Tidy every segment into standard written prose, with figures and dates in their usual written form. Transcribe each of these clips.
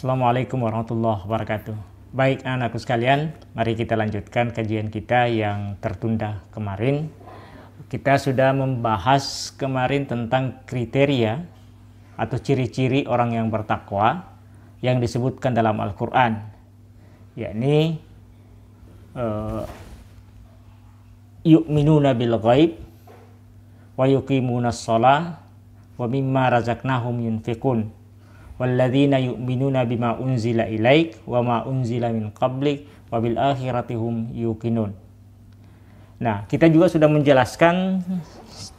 Assalamualaikum warahmatullahi wabarakatuh. Baik anak-anakku sekalian, mari kita lanjutkan kajian kita yang tertunda kemarin. Kita sudah membahas kemarin tentang kriteria atau ciri-ciri orang yang bertakwa yang disebutkan dalam Al-Quran, yakni yu'minuna bil ghaib wa yuqimunas shalah wa mimma razaqnahum yunfiqun walladzina yu'minuna bima unzila ilaik wa ma unzila min qablik wa bil akhirati hum yuqinun. Nah, kita juga sudah menjelaskan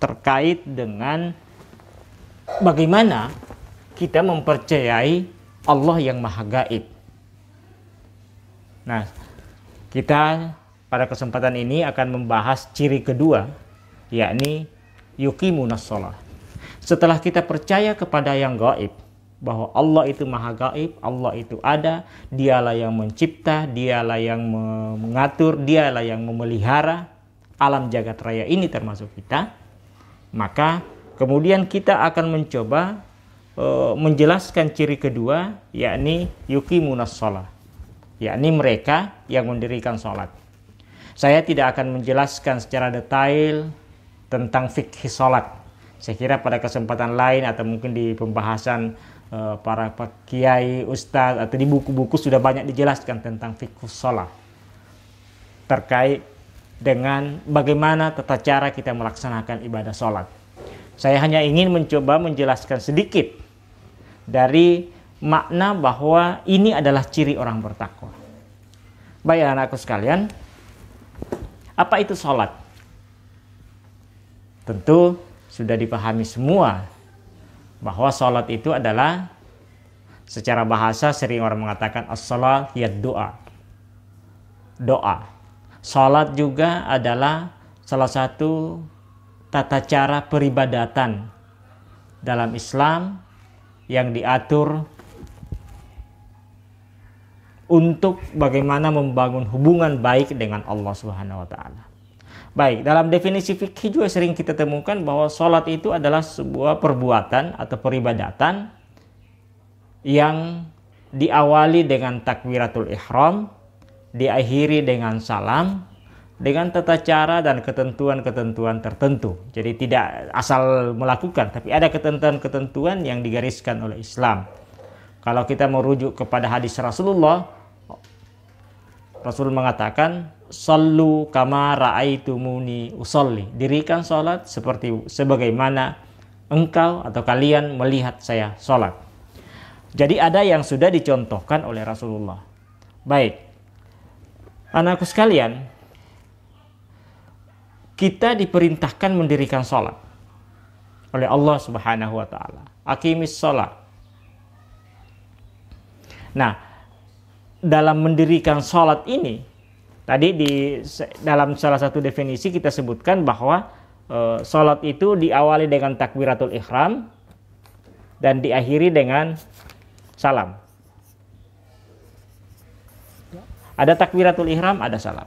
terkait dengan bagaimana kita mempercayai Allah yang Maha Gaib. Nah, kita pada kesempatan ini akan membahas ciri kedua, yakni yuqimunas shalah. Setelah kita percaya kepada yang gaib, bahwa Allah itu Maha Gaib, Allah itu ada, dialah yang mencipta, dialah yang mengatur, dialah yang memelihara alam jagat raya ini termasuk kita, maka kemudian kita akan mencoba menjelaskan ciri kedua, yakni yuqimunas shalah, yakni mereka yang mendirikan sholat. Saya tidak akan menjelaskan secara detail tentang fikih sholat. Saya kira pada kesempatan lain atau mungkin di pembahasan para kiai, ustadz atau di buku-buku sudah banyak dijelaskan tentang fikih sholat terkait dengan bagaimana tata cara kita melaksanakan ibadah sholat. Saya hanya ingin mencoba menjelaskan sedikit dari makna bahwa ini adalah ciri orang bertakwa. Baik anak-anakku sekalian, apa itu sholat? Tentu sudah dipahami semua bahwa sholat itu adalah, secara bahasa sering orang mengatakan as-sholat hiya doa. Doa. Sholat juga adalah salah satu tata cara peribadatan dalam Islam yang diatur untuk bagaimana membangun hubungan baik dengan Allah Subhanahu wa taala. Baik, dalam definisi fikih juga sering kita temukan bahwa sholat itu adalah sebuah perbuatan atau peribadatan yang diawali dengan takbiratul ihram, diakhiri dengan salam, dengan tata cara dan ketentuan-ketentuan tertentu. Jadi tidak asal melakukan, tapi ada ketentuan-ketentuan yang digariskan oleh Islam. Kalau kita merujuk kepada hadis Rasulullah, Rasul mengatakan, "Shallu kama ra'aitumuni usolli." Dirikan salat sebagaimana engkau atau kalian melihat saya salat. Jadi ada yang sudah dicontohkan oleh Rasulullah. Baik, anakku sekalian, kita diperintahkan mendirikan salat oleh Allah Subhanahu wa taala. Aqimis shalah. Nah, dalam mendirikan sholat ini, tadi dalam salah satu definisi kita sebutkan bahwa sholat itu diawali dengan takbiratul ihram dan diakhiri dengan salam. Ada takbiratul ihram, ada salam.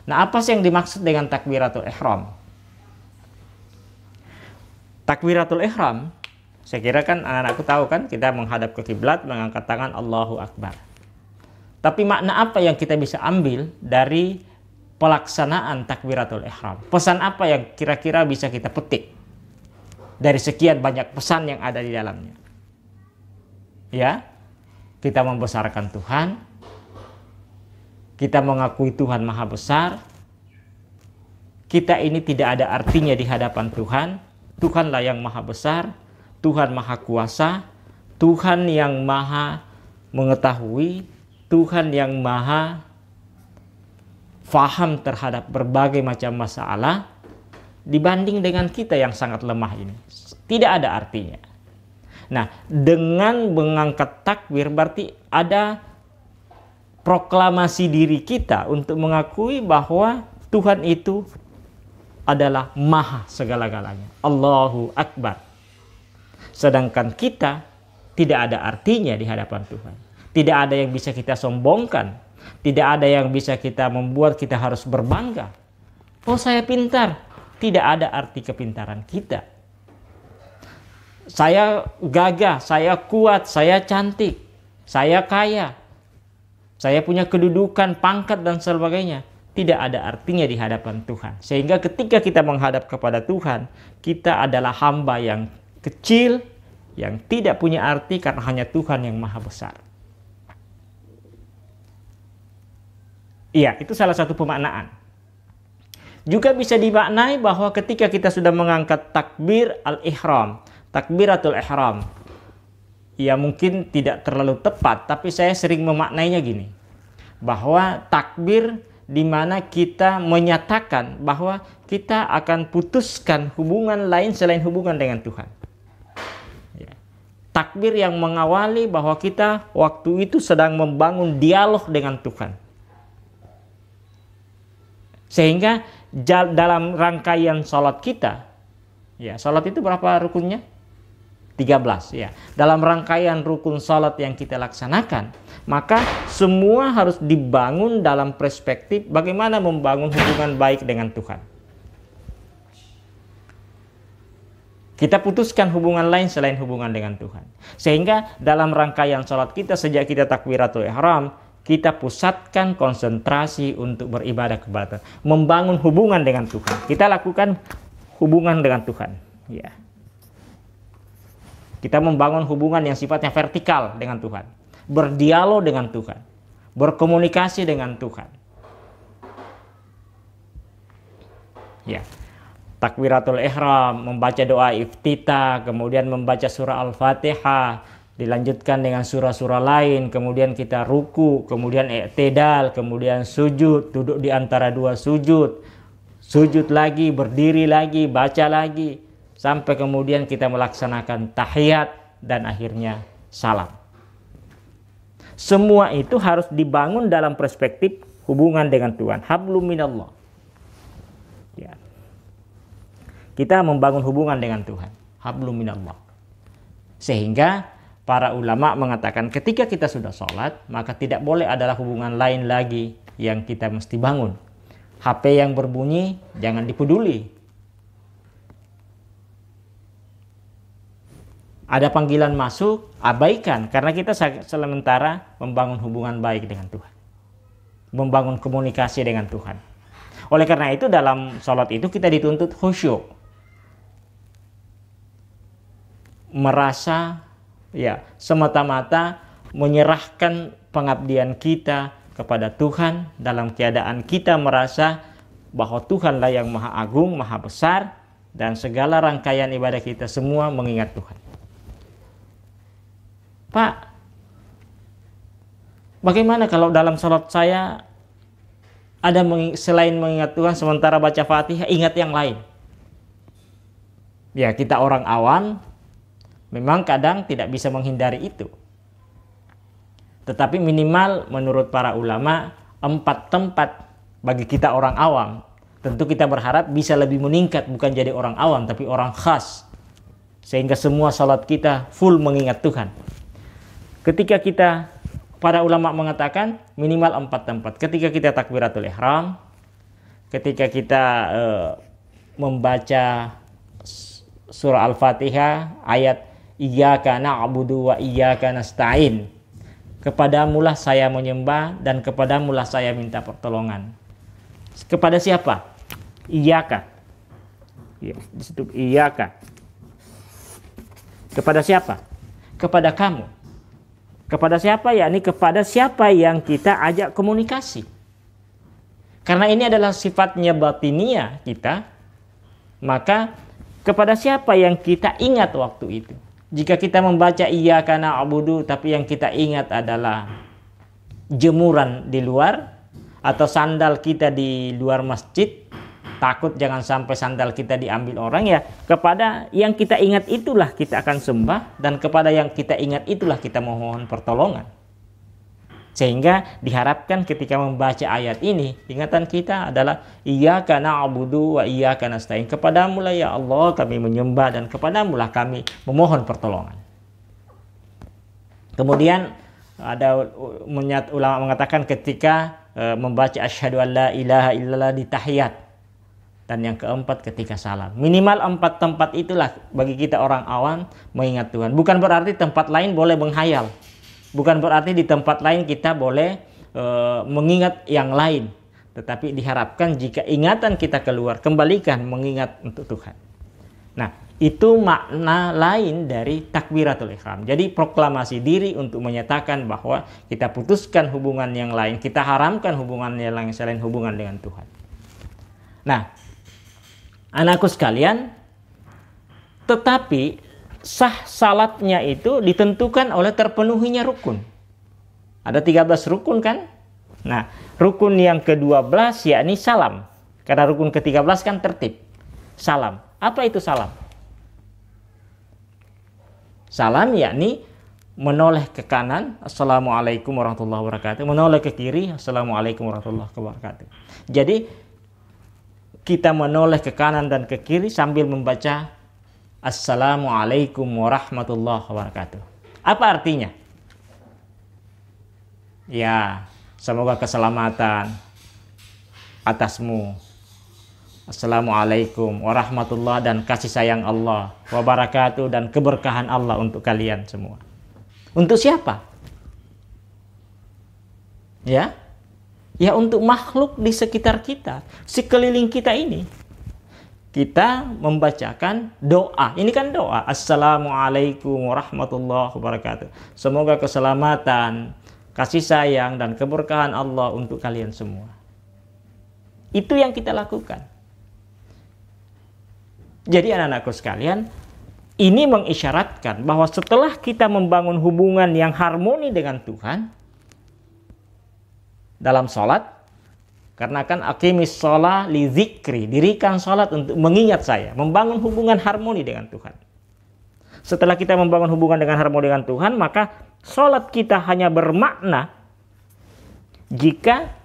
Nah, apa sih yang dimaksud dengan takbiratul ihram? Takbiratul ihram, saya kira kan anak-anakku tahu kan, kita menghadap ke kiblat, mengangkat tangan, Allahu Akbar. Tapi makna apa yang kita bisa ambil dari pelaksanaan takbiratul ihram? Pesan apa yang kira-kira bisa kita petik dari sekian banyak pesan yang ada di dalamnya? Ya, kita membesarkan Tuhan, kita mengakui Tuhan Maha Besar, kita ini tidak ada artinya di hadapan Tuhan. Tuhanlah yang Maha Besar, Tuhan Maha Kuasa, Tuhan yang Maha Mengetahui, Tuhan yang Maha faham terhadap berbagai macam masalah dibanding dengan kita yang sangat lemah ini. Tidak ada artinya. Nah, dengan mengangkat takbir berarti ada proklamasi diri kita untuk mengakui bahwa Tuhan itu adalah Maha segala-galanya. Allahu Akbar. Sedangkan kita tidak ada artinya di hadapan Tuhan. Tidak ada yang bisa kita sombongkan. Tidak ada yang bisa kita membuat kita harus berbangga. Oh, saya pintar. Tidak ada arti kepintaran kita. Saya gagah, saya kuat, saya cantik. saya kaya, saya punya kedudukan, pangkat dan sebagainya, tidak ada artinya di hadapan Tuhan. Sehingga ketika kita menghadap kepada Tuhan, kita adalah hamba yang kecil, yang tidak punya arti karena hanya Tuhan yang maha besar. Iya, itu salah satu pemaknaan. Juga bisa dimaknai bahwa ketika kita sudah mengangkat takbir al-ihram, takbiratul ihram, ya mungkin tidak terlalu tepat, tapi saya sering memaknainya gini, bahwa takbir di mana kita menyatakan bahwa kita akan putuskan hubungan lain selain hubungan dengan Tuhan. Ya. Takbir yang mengawali bahwa kita waktu itu sedang membangun dialog dengan Tuhan. Sehingga dalam rangkaian sholat kita, ya sholat itu berapa rukunnya? 13 ya. Dalam rangkaian rukun sholat yang kita laksanakan, maka semua harus dibangun dalam perspektif bagaimana membangun hubungan baik dengan Tuhan. Kita putuskan hubungan lain selain hubungan dengan Tuhan. Sehingga dalam rangkaian sholat kita sejak kita takbiratul ihram, kita pusatkan konsentrasi untuk beribadah kepada Tuhan, membangun hubungan dengan Tuhan. Kita lakukan hubungan dengan Tuhan. Ya. Kita membangun hubungan yang sifatnya vertikal dengan Tuhan, berdialog dengan Tuhan, berkomunikasi dengan Tuhan. Ya. Takbiratul ihram, membaca doa iftitah, kemudian membaca surah Al-Fatihah, dilanjutkan dengan surah-surah lain, kemudian kita ruku, kemudian i'tidal, kemudian sujud, duduk di antara dua sujud, sujud lagi, berdiri lagi, baca lagi, sampai kemudian kita melaksanakan tahiyat dan akhirnya salam. Semua itu harus dibangun dalam perspektif hubungan dengan Tuhan. Hablum minallah. Ya. Kita membangun hubungan dengan Tuhan. Hablum minallah. Sehingga para ulama mengatakan ketika kita sudah sholat, maka tidak boleh adalah hubungan lain lagi yang kita mesti bangun. HP yang berbunyi jangan dipeduli. Ada panggilan masuk, abaikan, karena kita sementara membangun hubungan baik dengan Tuhan, membangun komunikasi dengan Tuhan. Oleh karena itu dalam sholat itu kita dituntut khusyuk, merasa ya semata-mata menyerahkan pengabdian kita kepada Tuhan dalam keadaan kita merasa bahwa Tuhanlah yang maha agung, maha besar, dan segala rangkaian ibadah kita semua mengingat Tuhan. Pak, bagaimana kalau dalam sholat saya ada selain mengingat Tuhan sementara baca Fatihah ingat yang lain? Ya, kita orang awam memang kadang tidak bisa menghindari itu. Tetapi minimal menurut para ulama 4 tempat bagi kita orang awam. Tentu kita berharap bisa lebih meningkat, bukan jadi orang awam tapi orang khas. Sehingga semua salat kita full mengingat Tuhan. Ketika kita, para ulama mengatakan minimal 4 tempat. Ketika kita takbiratul ihram, ketika kita membaca surah Al-Fatihah ayat Iyyaka na'budu wa iyyaka nasta'in. Kepadamulah saya menyembah dan kepadamulah saya minta pertolongan. Kepada siapa? Iyyaka. Ya, di situ iyyaka. Kepada siapa? Kepada kamu. Kepada siapa? Yakni kepada siapa yang kita ajak komunikasi. Karena ini adalah sifatnya batiniah kita, maka kepada siapa yang kita ingat waktu itu. Jika kita membaca Iyyaka na'budu tapi yang kita ingat adalah jemuran di luar atau sandal kita di luar masjid, takut jangan sampai sandal kita diambil orang, ya kepada yang kita ingat itulah kita akan sembah dan kepada yang kita ingat itulah kita mohon pertolongan. Sehingga diharapkan ketika membaca ayat ini ingatan kita adalah Iyyaka na'budu wa iyyaka nasta'in. Kepadamulah ya Allah kami menyembah dan kepadamulah kami memohon pertolongan. Kemudian ada ulama mengatakan ketika membaca asyhadu an la ilaha illallah di tahiyat. Dan yang keempat ketika salam. Minimal 4 tempat itulah bagi kita orang awam mengingat Tuhan. Bukan berarti tempat lain boleh menghayal. Bukan berarti di tempat lain kita boleh mengingat yang lain. Tetapi diharapkan jika ingatan kita keluar, kembalikan mengingat untuk Tuhan. Nah, itu makna lain dari takbiratul ihram. Jadi proklamasi diri untuk menyatakan bahwa kita putuskan hubungan yang lain, kita haramkan hubungan yang lain selain hubungan dengan Tuhan. Nah, anakku sekalian, tetapi sah salatnya itu ditentukan oleh terpenuhinya rukun. Ada 13 rukun kan? Nah, rukun yang ke-12 yakni salam. Karena rukun ke-13 kan tertib. Salam. Apa itu salam? Salam yakni menoleh ke kanan, Assalamualaikum warahmatullahi wabarakatuh. Menoleh ke kiri, Assalamualaikum warahmatullahi wabarakatuh. Jadi kita menoleh ke kanan dan ke kiri sambil membaca Assalamualaikum warahmatullahi wabarakatuh. Apa artinya? Ya, semoga keselamatan atasmu. Assalamualaikum warahmatullahi dan kasih sayang Allah wabarakatuh dan keberkahan Allah untuk kalian semua. Untuk siapa? Ya, untuk makhluk di sekitar kita, sekeliling kita ini. Kita membacakan doa. Ini kan doa. Assalamualaikum warahmatullahi wabarakatuh. Semoga keselamatan, kasih sayang dan keberkahan Allah untuk kalian semua. Itu yang kita lakukan. Jadi anak-anakku sekalian, ini mengisyaratkan bahwa setelah kita membangun hubungan yang harmoni dengan Tuhan dalam sholat, karena kan aqimis sholat li zikri, dirikan sholat untuk mengingat saya, membangun hubungan harmoni dengan Tuhan. Setelah kita membangun hubungan dengan harmoni dengan Tuhan, maka sholat kita hanya bermakna jika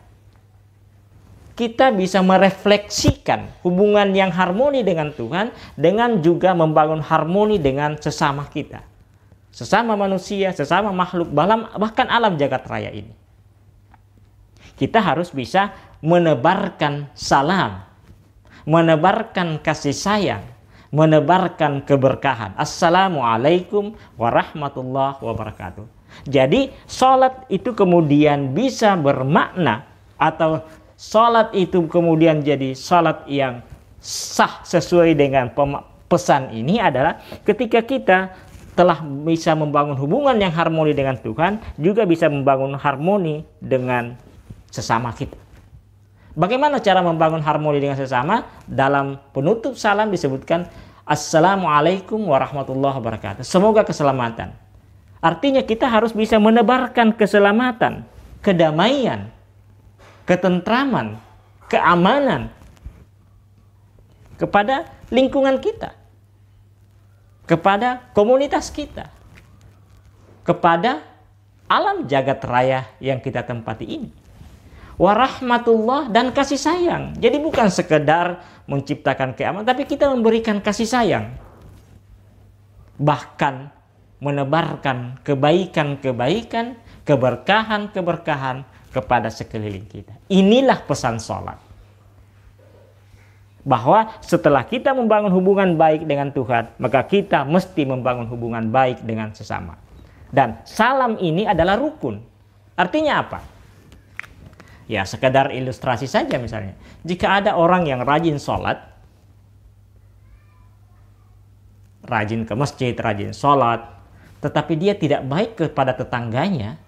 kita bisa merefleksikan hubungan yang harmoni dengan Tuhan dengan juga membangun harmoni dengan sesama kita. Sesama manusia, sesama makhluk, bahkan alam jagat raya ini. Kita harus bisa menebarkan salam, menebarkan kasih sayang, menebarkan keberkahan. Assalamualaikum warahmatullahi wabarakatuh. Jadi sholat itu kemudian bisa bermakna atau sholat itu kemudian jadi sholat yang sah sesuai dengan pesan ini adalah ketika kita telah bisa membangun hubungan yang harmoni dengan Tuhan, juga bisa membangun harmoni dengan sesama kita. Bagaimana cara membangun harmoni dengan sesama? Dalam penutup salam disebutkan Assalamualaikum warahmatullahi wabarakatuh. Semoga keselamatan. Artinya kita harus bisa menebarkan keselamatan, kedamaian, ketentraman, keamanan kepada lingkungan kita, kepada komunitas kita, kepada alam jagat raya yang kita tempati ini. Warahmatullah dan kasih sayang. Jadi bukan sekedar menciptakan keamanan, tapi kita memberikan kasih sayang. Bahkan menebarkan kebaikan-kebaikan, keberkahan-keberkahan kepada sekeliling kita. Inilah pesan sholat. Bahwa setelah kita membangun hubungan baik dengan Tuhan, maka kita mesti membangun hubungan baik dengan sesama. Dan salam ini adalah rukun. Artinya apa? Ya, sekedar ilustrasi saja misalnya. Jika ada orang yang rajin sholat, rajin ke masjid, rajin sholat, tetapi dia tidak baik kepada tetangganya,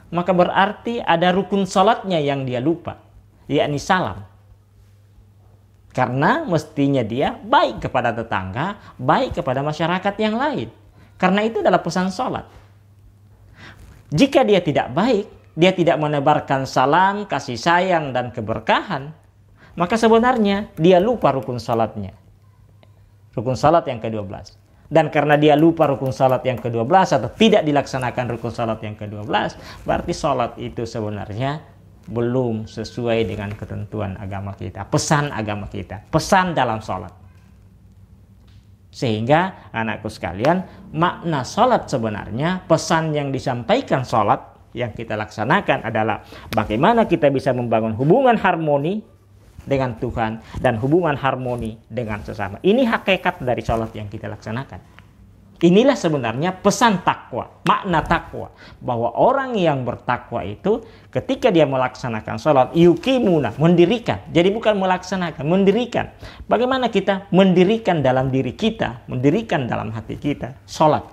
maka berarti ada rukun sholatnya yang dia lupa, yakni salam. Karena mestinya dia baik kepada tetangga, baik kepada masyarakat yang lain. Karena itu adalah pesan sholat. Jika dia tidak baik, dia tidak menebarkan salam, kasih sayang, dan keberkahan, maka sebenarnya dia lupa rukun salatnya. Rukun salat yang ke-12. Dan karena dia lupa rukun salat yang ke-12 atau tidak dilaksanakan rukun salat yang ke-12, berarti salat itu sebenarnya belum sesuai dengan ketentuan agama kita, pesan agama kita, pesan dalam salat. Sehingga anakku sekalian, makna salat sebenarnya, pesan yang disampaikan salat yang kita laksanakan adalah bagaimana kita bisa membangun hubungan harmoni dengan Tuhan dan hubungan harmoni dengan sesama. Ini hakikat dari sholat yang kita laksanakan. Inilah sebenarnya pesan takwa, makna takwa. Bahwa orang yang bertakwa itu ketika dia melaksanakan sholat, yukimuna, mendirikan. Jadi bukan melaksanakan, mendirikan. Bagaimana kita mendirikan dalam diri kita, mendirikan dalam hati kita, sholat.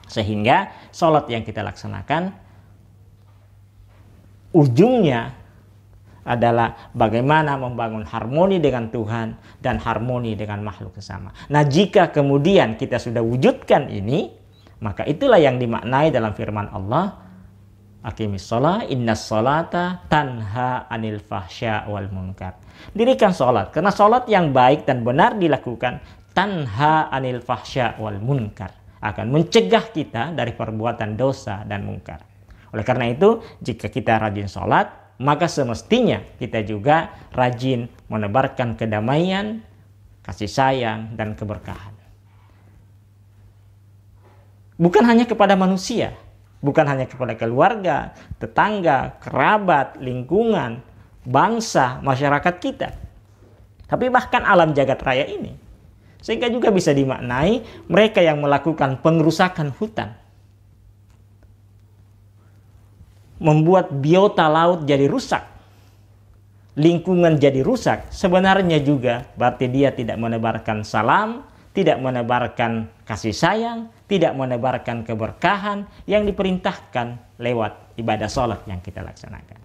Sehingga sholat yang kita laksanakan, ujungnya adalah bagaimana membangun harmoni dengan Tuhan dan harmoni dengan makhluk sesama. Nah, jika kemudian kita sudah wujudkan ini, maka itulah yang dimaknai dalam firman Allah, aqimis shalah innas sholata tanha anil fahsya wal munkar. Dirikan sholat, karena sholat yang baik dan benar dilakukan tanha anil fahsya wal munkar, akan mencegah kita dari perbuatan dosa dan mungkar. Oleh karena itu, jika kita rajin sholat, maka semestinya kita juga rajin menebarkan kedamaian, kasih sayang, dan keberkahan. Bukan hanya kepada manusia, bukan hanya kepada keluarga, tetangga, kerabat, lingkungan, bangsa, masyarakat kita, tapi bahkan alam jagat raya ini. Sehingga juga bisa dimaknai mereka yang melakukan pengerusakan hutan, membuat biota laut jadi rusak, lingkungan jadi rusak, sebenarnya juga berarti dia tidak menebarkan salam, tidak menebarkan kasih sayang, tidak menebarkan keberkahan yang diperintahkan lewat ibadah sholat yang kita laksanakan.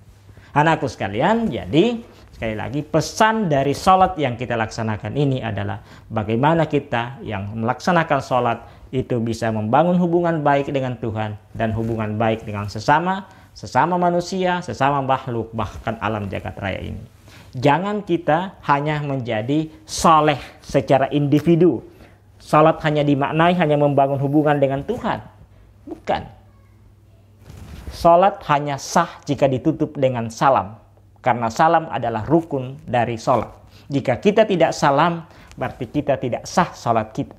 Anakku sekalian, jadi sekali lagi pesan dari sholat yang kita laksanakan ini adalah bagaimana kita yang melaksanakan sholat itu bisa membangun hubungan baik dengan Tuhan dan hubungan baik dengan sesama manusia, sesama makhluk, bahkan alam jagat raya ini. Jangan kita hanya menjadi saleh secara individu. Salat hanya dimaknai hanya membangun hubungan dengan Tuhan. Bukan. Salat hanya sah jika ditutup dengan salam. Karena salam adalah rukun dari salat. Jika kita tidak salam, berarti kita tidak sah salat kita.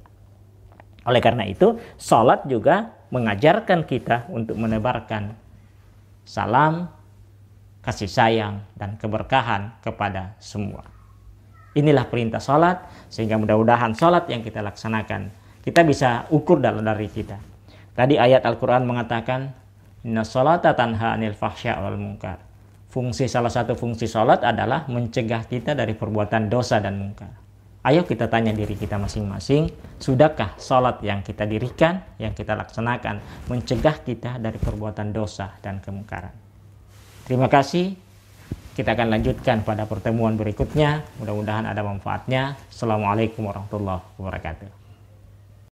Oleh karena itu, salat juga mengajarkan kita untuk menebarkan salam, kasih sayang, dan keberkahan kepada semua. Inilah perintah sholat, sehingga mudah-mudahan sholat yang kita laksanakan, kita bisa ukur dalam diri kita. Tadi ayat Al-Quran mengatakan, inna sholata tanha anil fahsya wal munkar. Salah satu fungsi sholat adalah mencegah kita dari perbuatan dosa dan munkar. Ayo kita tanya diri kita masing-masing, sudahkah sholat yang kita dirikan, yang kita laksanakan, mencegah kita dari perbuatan dosa dan kemungkaran? Terima kasih. Kita akan lanjutkan pada pertemuan berikutnya. Mudah-mudahan ada manfaatnya. Assalamualaikum warahmatullahi wabarakatuh.